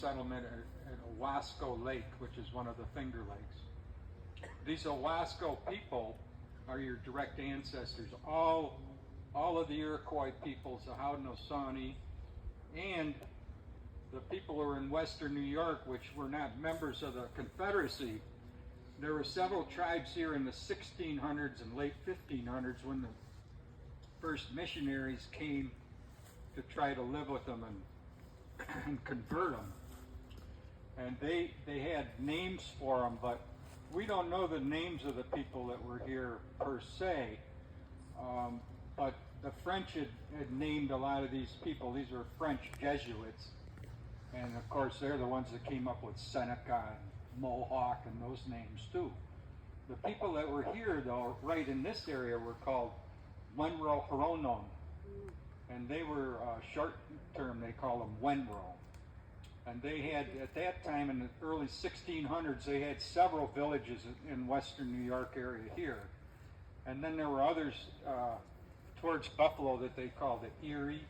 settlement at Owasco Lake, which is one of the Finger Lakes. These Owasco people are your direct ancestors. All of the Iroquois peoples, the Haudenosaunee, and the people who are in western New York, which were not members of the Confederacy. There were several tribes here in the 1600s and late 1500s when the first missionaries came to try to live with them and convert them. And they had names for them, but we don't know the names of the people that were here per se. But the French had named a lot of these people. These were French Jesuits. And of course, they're the ones that came up with Seneca and Mohawk and those names too. The people that were here, though, right in this area, were called Wenro Horonon. And they were short term, they call them Wenro. And they had, at that time in the early 1600s, they had several villages in western New York area here. And then there were others towards Buffalo that they called the Erie.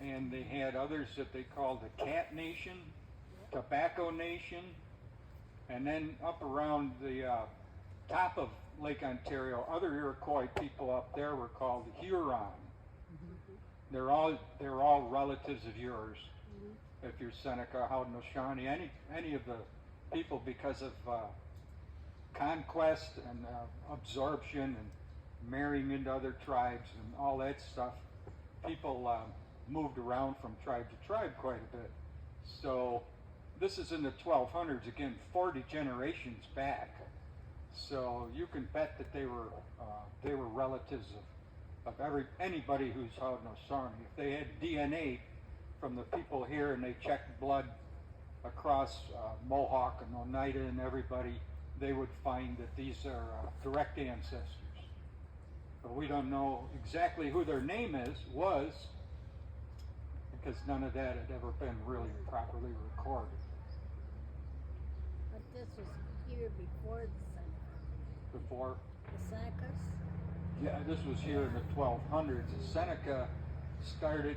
And they had others that they called the Cat Nation, Tobacco Nation. And then up around the top of Lake Ontario, other Iroquois people up there were called the Huron. They're all relatives of yours. If you're Seneca, Haudenosaunee, any of the people, because of conquest and absorption and marrying into other tribes and all that stuff, people moved around from tribe to tribe quite a bit. So this is in the 1200s, again, 40 generations back. So you can bet that they were relatives of anybody who's Haudenosaunee. If they had DNA from the people here and they checked blood across Mohawk and Oneida and everybody, they would find that these are direct ancestors. But we don't know exactly who their name was, because none of that had ever been really properly recorded. But this was here before the Senecas. Before? The Senecas? Yeah, this was here in the 1200s. Seneca started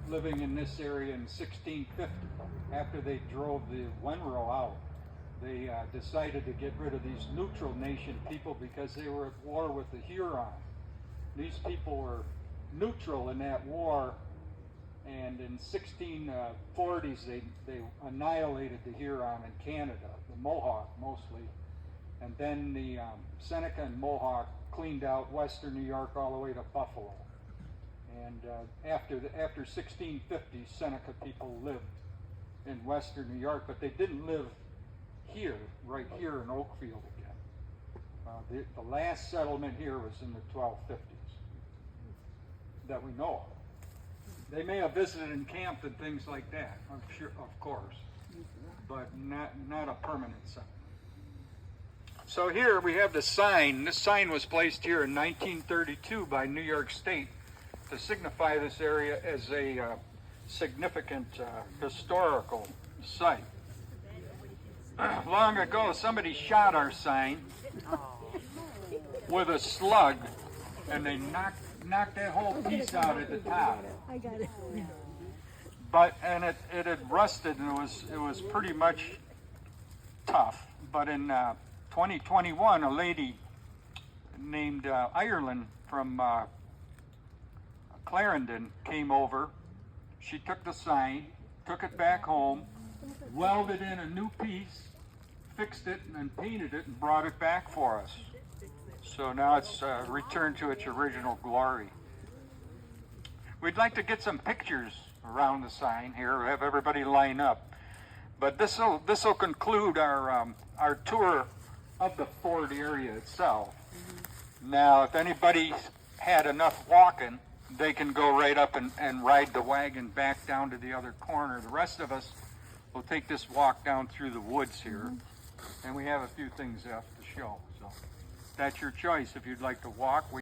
living in this area in 1650. After they drove the Wenro out, they decided to get rid of these neutral nation people because they were at war with the Huron. These people were neutral in that war, and in 1640s they annihilated the Huron in Canada, the Mohawk mostly, and then the Seneca and Mohawk cleaned out western New York all the way to Buffalo. And after 1650, Seneca people lived in western New York, but they didn't live here, right here in Oakfield again. The last settlement here was in the 1250s that we know of. They may have visited and camped and things like that, I'm sure, of course, but not a permanent settlement. So here we have the sign. This sign was placed here in 1932 by New York State to signify this area as a significant historical site. Long ago, somebody shot our sign with a slug, and they knocked that whole piece out at the top. I got it. And it had rusted, and it was pretty much tough. But in 2021, a lady named Ireland from Clarendon came over. She took the sign, took it back home, welded in a new piece, fixed it, and painted it, and brought it back for us. So now it's returned to its original glory. We'd like to get some pictures around the sign here, have everybody line up. But this will conclude our tour of the fort area itself. Now, if anybody had enough walking, they can go right up and ride the wagon back down to the other corner. The rest of us will take this walk down through the woods here, and we have a few things left to show. So that's your choice if you'd like to walk.